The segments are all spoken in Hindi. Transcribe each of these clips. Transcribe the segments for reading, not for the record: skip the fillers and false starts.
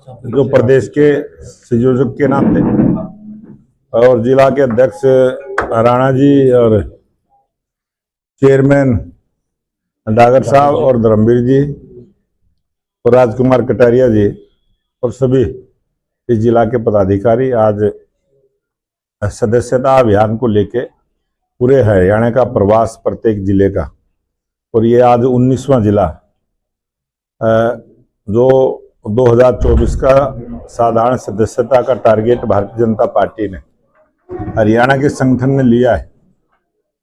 जो प्रदेश के संयोजक के नाते और जिला के अध्यक्ष राणा जी और चेयरमैन डागर साहब और धर्मवीर जी और राजकुमार कटारिया जी और सभी इस जिला के पदाधिकारी आज सदस्यता अभियान को लेके पूरे हरियाणा का प्रवास प्रत्येक जिले का, और ये आज 19वां जिला जो 2024 का साधारण सदस्यता का टारगेट भारतीय जनता पार्टी ने हरियाणा के संगठन ने लिया है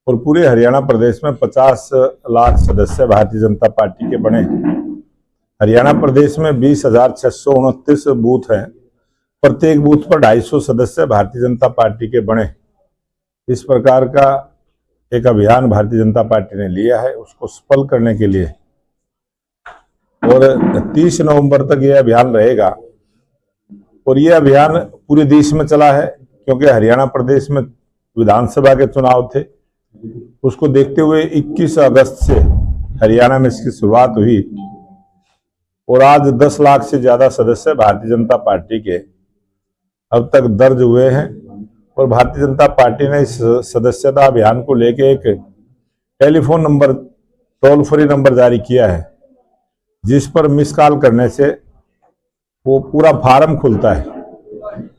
और पूरे हरियाणा प्रदेश में 50 लाख सदस्य भारतीय जनता पार्टी के बने। हरियाणा प्रदेश में 20,629 बूथ हैं, प्रत्येक बूथ पर 250 सदस्य भारतीय जनता पार्टी के बने। इस प्रकार का एक अभियान भारतीय जनता पार्टी ने लिया है, उसको सफल करने के लिए, और 30 नवंबर तक यह अभियान रहेगा। और यह अभियान पूरे देश में चला है क्योंकि हरियाणा प्रदेश में विधानसभा के चुनाव थे, उसको देखते हुए 21 अगस्त से हरियाणा में इसकी शुरुआत हुई और आज 10 लाख से ज्यादा सदस्य भारतीय जनता पार्टी के अब तक दर्ज हुए हैं। और भारतीय जनता पार्टी ने इस सदस्यता अभियान को लेके एक telephone number, toll free number जारी किया है, जिस पर मिस कॉल करने से वो पूरा फार्म खुलता है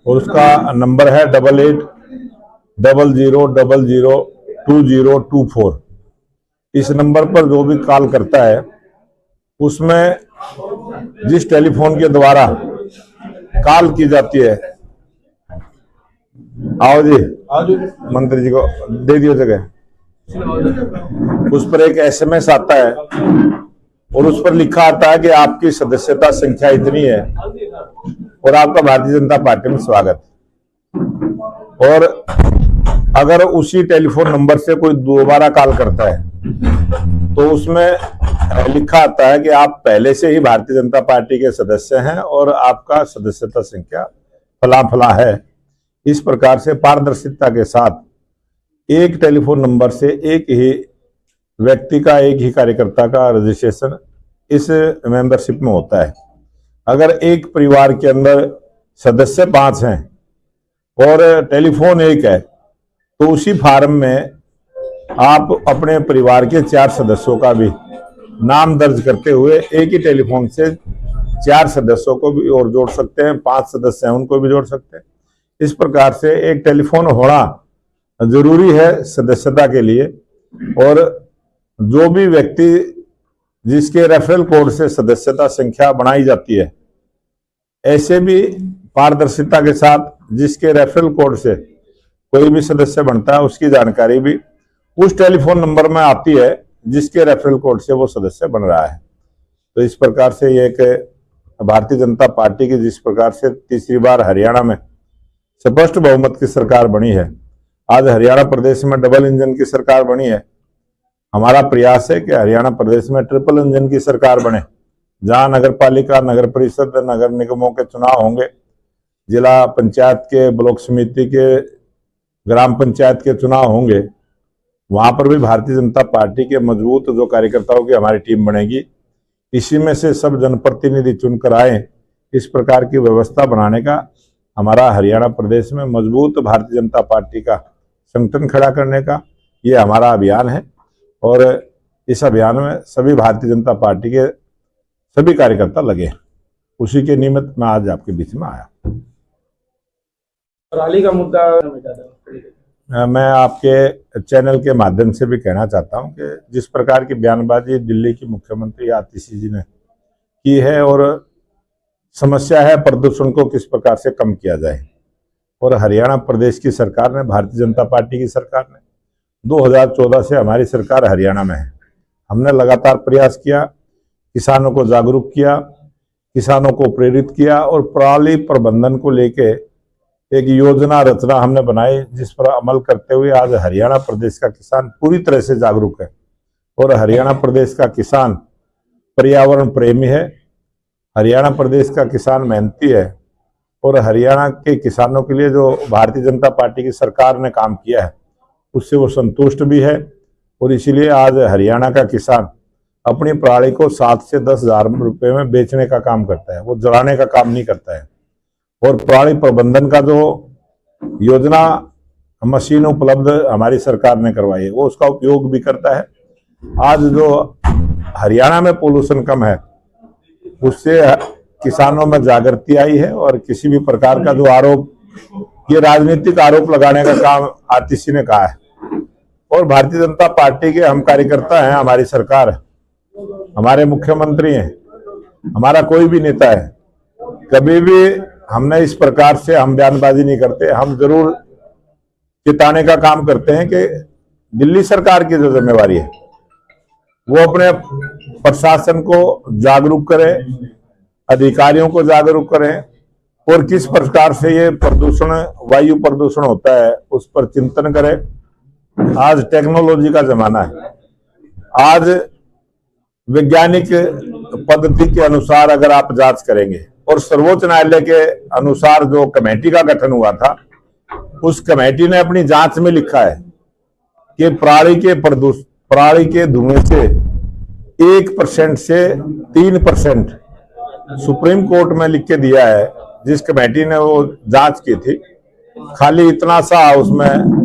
और उसका नंबर है 8800002024। इस नंबर पर जो भी कॉल करता है उसमें जिस टेलीफोन के द्वारा कॉल की जाती है, आओ जी मंत्री जी को दे दियो जगह, उस पर एक SMS आता है और उस पर लिखा आता है कि आपकी सदस्यता संख्या इतनी है और आपका भारतीय जनता पार्टी में स्वागत। और अगर उसी टेलीफोन नंबर से कोई दोबारा कॉल करता है तो उसमें लिखा आता है कि आप पहले से ही भारतीय जनता पार्टी के सदस्य हैं और आपका सदस्यता संख्या फला फला है। इस प्रकार से पारदर्शिता के साथ एक टेलीफोन नंबर से एक ही व्यक्ति का, एक ही कार्यकर्ता का रजिस्ट्रेशन इस मेंबरशिप में होता है। अगर एक परिवार के अंदर सदस्य 5 हैं और टेलीफोन एक है तो उसी फार्म में आप अपने परिवार के 4 सदस्यों का भी नाम दर्ज करते हुए एक ही टेलीफोन से 4 सदस्यों को भी और जोड़ सकते हैं, 5 सदस्य हैं उनको भी जोड़ सकते हैं। इस प्रकार से एक टेलीफोन होना जरूरी है सदस्यता के लिए। और जो भी व्यक्ति जिसके रेफरल कोड से सदस्यता संख्या बनाई जाती है, ऐसे भी पारदर्शिता के साथ जिसके रेफरल कोड से कोई भी सदस्य बनता है उसकी जानकारी भी उस टेलीफोन नंबर में आती है जिसके रेफरल कोड से वो सदस्य बन रहा है। तो इस प्रकार से ये एक भारतीय जनता पार्टी की जिस प्रकार से तीसरी बार हरियाणा में स्पष्ट बहुमत की सरकार बनी है, आज हरियाणा प्रदेश में डबल इंजन की सरकार बनी है। हमारा प्रयास है कि हरियाणा प्रदेश में ट्रिपल इंजन की सरकार बने, जहां नगर पालिका, नगर परिषद, नगर निगमों के चुनाव होंगे, जिला पंचायत के, ब्लॉक समिति के, ग्राम पंचायत के चुनाव होंगे, वहां पर भी भारतीय जनता पार्टी के मजबूत जो कार्यकर्ताओं की हमारी टीम बनेगी। इसी में से सब जनप्रतिनिधि चुनकर आए, इस प्रकार की व्यवस्था बनाने का हमारा हरियाणा प्रदेश में मजबूत भारतीय जनता पार्टी का संगठन खड़ा करने का ये हमारा अभियान है। और इस अभियान में सभी भारतीय जनता पार्टी के सभी कार्यकर्ता लगे, उसी के निमित्त मैं आज आपके बीच में आया। रैली का मुद्दा मैं आपके चैनल के माध्यम से भी कहना चाहता हूं कि जिस प्रकार की बयानबाजी दिल्ली की मुख्यमंत्री आतिशी जी ने की है और समस्या है प्रदूषण को किस प्रकार से कम किया जाए, और हरियाणा प्रदेश की सरकार ने, भारतीय जनता पार्टी की सरकार ने 2014 से हमारी सरकार हरियाणा में है, हमने लगातार प्रयास किया, किसानों को जागरूक किया, किसानों को प्रेरित किया और पराली प्रबंधन को लेके एक योजना रचना हमने बनाई, जिस पर अमल करते हुए आज हरियाणा प्रदेश का किसान पूरी तरह से जागरूक है। और हरियाणा प्रदेश का किसान पर्यावरण प्रेमी है, हरियाणा प्रदेश का किसान मेहनती है और हरियाणा के किसानों के लिए जो भारतीय जनता पार्टी की सरकार ने काम किया है उससे वो संतुष्ट भी है। और इसीलिए आज हरियाणा का किसान अपनी पराली को 7 से 10 हजार रुपए में बेचने का काम करता है, वो जलाने का काम नहीं करता है। और पराली प्रबंधन का जो योजना मशीन उपलब्ध हमारी सरकार ने करवाई है, वो उसका उपयोग भी करता है। आज जो हरियाणा में पोल्यूशन कम है, उससे किसानों में जागृति आई है। और किसी भी प्रकार का जो आरोप, ये राजनीतिक आरोप लगाने का काम आतिशी ने कहा है। और भारतीय जनता पार्टी के हम कार्यकर्ता हैं, हमारी सरकार है, हमारे मुख्यमंत्री हैं, हमारा कोई भी नेता है, कभी भी हमने इस प्रकार से हम बयानबाजी नहीं करते। हम जरूर चिताने का काम करते हैं कि दिल्ली सरकार की जो जिम्मेवारी है वो अपने प्रशासन को जागरूक करे, अधिकारियों को जागरूक करें और किस प्रकार से ये प्रदूषण, वायु प्रदूषण होता है उस पर चिंतन करें। आज टेक्नोलॉजी का जमाना है, आज वैज्ञानिक पद्धति के अनुसार अगर आप जांच करेंगे और सर्वोच्च न्यायालय के अनुसार जो कमेटी का गठन हुआ था, उस कमेटी ने अपनी जांच में लिखा है कि पराली के धुएं से 1% से 3%, सुप्रीम कोर्ट में लिख के दिया है, जिस कमेटी ने वो जांच की थी। खाली इतना सा उसमें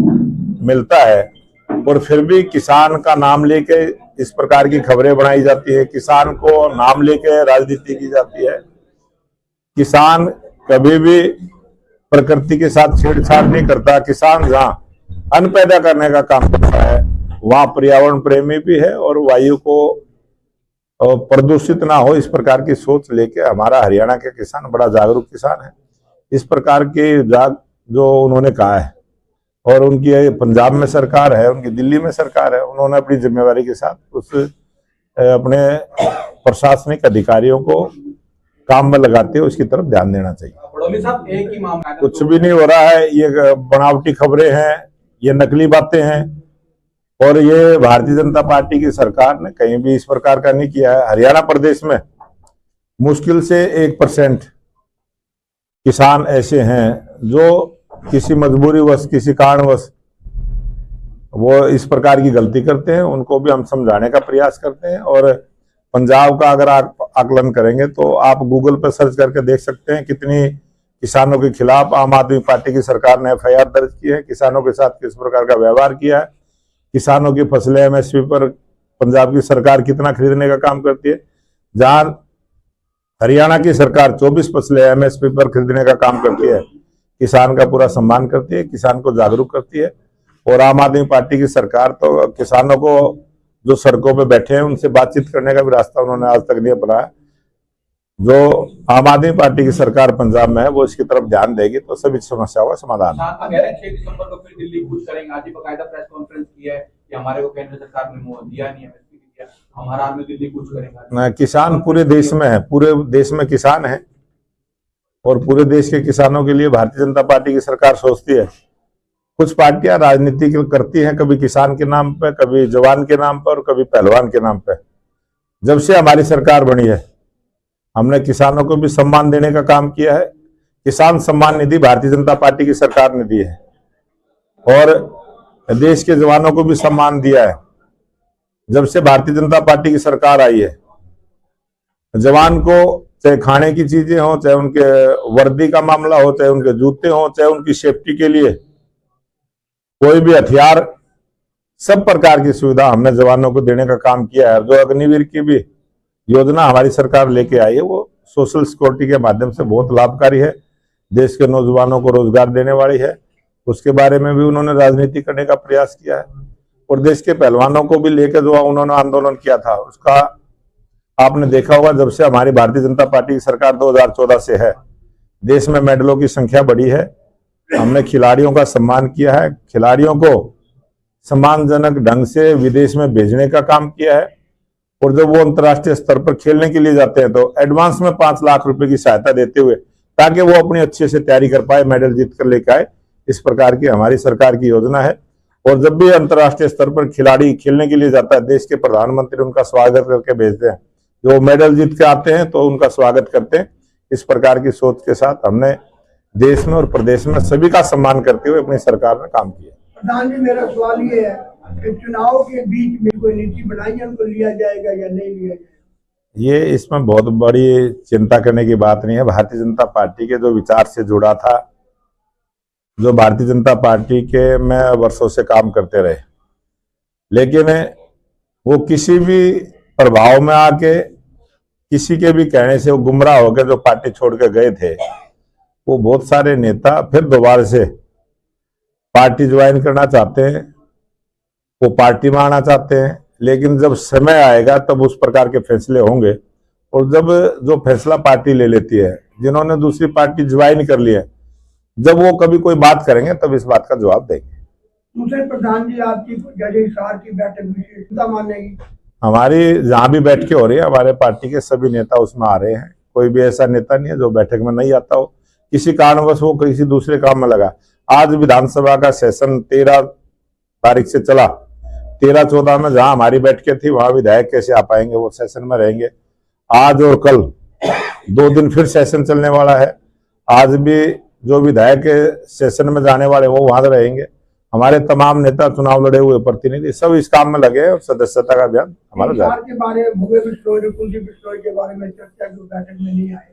मिलता है और फिर भी किसान का नाम लेके इस प्रकार की खबरें बनाई जाती है, किसान को नाम लेके राजनीति की जाती है। किसान कभी भी प्रकृति के साथ छेड़छाड़ नहीं करता। किसान जहां अन्न पैदा करने का काम करता है, वहां पर्यावरण प्रेमी भी है और वायु को प्रदूषित ना हो, इस प्रकार की सोच लेके हमारा हरियाणा के किसान बड़ा जागरूक किसान है। इस प्रकार के जो उन्होंने कहा है, और उनकी पंजाब में सरकार है, उनकी दिल्ली में सरकार है, उन्होंने अपनी जिम्मेवारी के साथ उस अपने प्रशासनिक अधिकारियों को काम में लगाते हुए उसकी तरफ ध्यान देना चाहिए। बड़ौली साहब, एक ही मामला, कुछ भी नहीं हो रहा है, ये बनावटी खबरें हैं, ये नकली बातें हैं। और ये भारतीय जनता पार्टी की सरकार ने कहीं भी इस प्रकार का नहीं किया है। हरियाणा प्रदेश में मुश्किल से 1% किसान ऐसे हैं जो किसी मजबूरीवश, किसी कारणवश वो इस प्रकार की गलती करते हैं। उनको भी हम समझाने का प्रयास करते हैं। और पंजाब का अगर आप आकलन करेंगे तो आप गूगल पर सर्च करके देख सकते हैं कितनी किसानों के खिलाफ आम आदमी पार्टी की सरकार ने FIR दर्ज की है, किसानों के साथ किस प्रकार का व्यवहार किया है, किसानों की फसलें MSP पर पंजाब की सरकार कितना खरीदने का काम करती है, जहां हरियाणा की सरकार 24 फसलें MSP पर खरीदने का काम करती है, किसान का पूरा सम्मान करती है, किसान को जागरूक करती है। और आम आदमी पार्टी की सरकार तो किसानों को जो सड़कों पे बैठे हैं उनसे बातचीत करने का भी रास्ता उन्होंने आज तक नहीं अपनाया। जो आम आदमी पार्टी की सरकार पंजाब में है वो इसकी तरफ ध्यान देगी तो सभी समस्याओं का समाधान है। 6 दिसंबर को फिर दिल्ली कूच करेंगे। आज ही बकायदा प्रेस कॉन्फ्रेंस की है कि हमारे को केंद्र सरकार ने दिया नहीं, MSP दिया, हमारा आदमी दिल्ली कूच करेंगे। किसान पूरे देश में है, पूरे देश में किसान है और पूरे देश के किसानों के लिए भारतीय जनता पार्टी की सरकार सोचती है। कुछ पार्टियां राजनीति करती हैं, कभी किसान के नाम पे, कभी जवान के नाम पर, कभी पहलवान के नाम पे। जब से हमारी सरकार बनी है हमने किसानों को भी सम्मान देने का काम किया है। किसान सम्मान निधि भारतीय जनता पार्टी की सरकार ने दी है और देश के जवानों को भी सम्मान दिया है। जब से भारतीय जनता पार्टी की सरकार आई है, जवान को चाहे खाने की चीजें हो, चाहे उनके वर्दी का मामला हो, चाहे उनके जूते हो, चाहे उनकी सेफ्टी के लिए कोई भी हथियार, सब प्रकार की सुविधा हमने जवानों को देने का काम किया है। जो अग्निवीर की भी योजना हमारी सरकार लेके आई है वो सोशल सिक्योरिटी के माध्यम से बहुत लाभकारी है, देश के नौजवानों को रोजगार देने वाली है। उसके बारे में भी उन्होंने राजनीति करने का प्रयास किया है। और देश के पहलवानों को भी लेकर जो उन्होंने आंदोलन किया था उसका आपने देखा होगा। जब से हमारी भारतीय जनता पार्टी की सरकार 2014 से है, देश में मेडलों की संख्या बढ़ी है, हमने खिलाड़ियों का सम्मान किया है, खिलाड़ियों को सम्मानजनक ढंग से विदेश में भेजने का काम किया है। और जब वो अंतर्राष्ट्रीय स्तर पर खेलने के लिए जाते हैं तो एडवांस में 5 लाख रुपए की सहायता देते हुए, ताकि वो अपनी अच्छे से तैयारी कर पाए, मेडल जीत कर लेकर आए। इस प्रकार की हमारी सरकार की योजना है। और जब भी अंतर्राष्ट्रीय स्तर पर खिलाड़ी खेलने के लिए जाता है, देश के प्रधानमंत्री उनका स्वागत करके भेजते हैं। जो मेडल जीत के आते हैं तो उनका स्वागत करते हैं। इस प्रकार की सोच के साथ हमने देश में और प्रदेश में सभी का सम्मान करते हुए अपनी सरकार ने काम किया। प्रधान जी, मेरा सवाल ये है चुनाव के बीच में कोई नीति बनाई है, उनको लिया जाएगा या नहीं लिया जाएगा? ये इसमें बहुत बड़ी चिंता करने की बात नहीं है। भारतीय जनता पार्टी के जो विचार से जुड़ा था, जो भारतीय जनता पार्टी के में वर्षों से काम करते रहे, लेकिन वो किसी भी प्रभाव में आके, किसी के भी कहने से वो गुमराह हो गए, जो पार्टी छोड़ के गए थे। वो बहुत सारे नेता फिर दोबारा से पार्टी ज्वाइन करना चाहते हैं, वो पार्टी में आना चाहते हैं, लेकिन जब समय आएगा तब उस प्रकार के फैसले होंगे। और जब जो फैसला पार्टी ले लेती है, जिन्होंने दूसरी पार्टी ज्वाइन कर ली है, जब वो कभी कोई बात करेंगे तब इस बात का जवाब देंगे। दूसरे प्रधान जी, आपकी जजहिसार की बैठक विशेषता मानेगी? हमारी जहां भी बैठकें हो रही है, हमारे पार्टी के सभी नेता उसमें आ रहे हैं। कोई भी ऐसा नेता नहीं है जो बैठक में नहीं आता हो, किसी कारणवश वो किसी दूसरे काम में लगा। आज विधानसभा का सेशन 13 तारीख से चला, 13-14 में जहां हमारी बैठकें थी वहां विधायक कैसे आ पाएंगे, वो सेशन में रहेंगे। आज और कल 2 दिन फिर सेशन चलने वाला है। आज भी जो विधायक सेशन में जाने वाले वो वहां रहेंगे। हमारे तमाम नेता, चुनाव लड़े हुए प्रतिनिधि सब इस काम में लगे हैं और सदस्यता का अभियान हमारा जारी है। के बारे में, भुवे बिश्नोई, कुलदीप बिश्नोई के बारे में चर्चा जो बैठक में नहीं आए।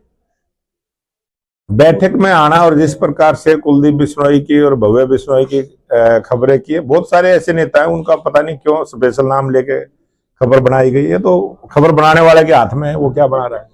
बैठक में आना और जिस प्रकार से कुलदीप बिश्नोई की और भव्य बिश्नोई की खबरें की है, बहुत सारे ऐसे नेता हैं, उनका पता नहीं क्यों स्पेशल नाम लेके खबर बनाई गई है। तो खबर बनाने वाले के हाथ में है, वो क्या बना रहा है।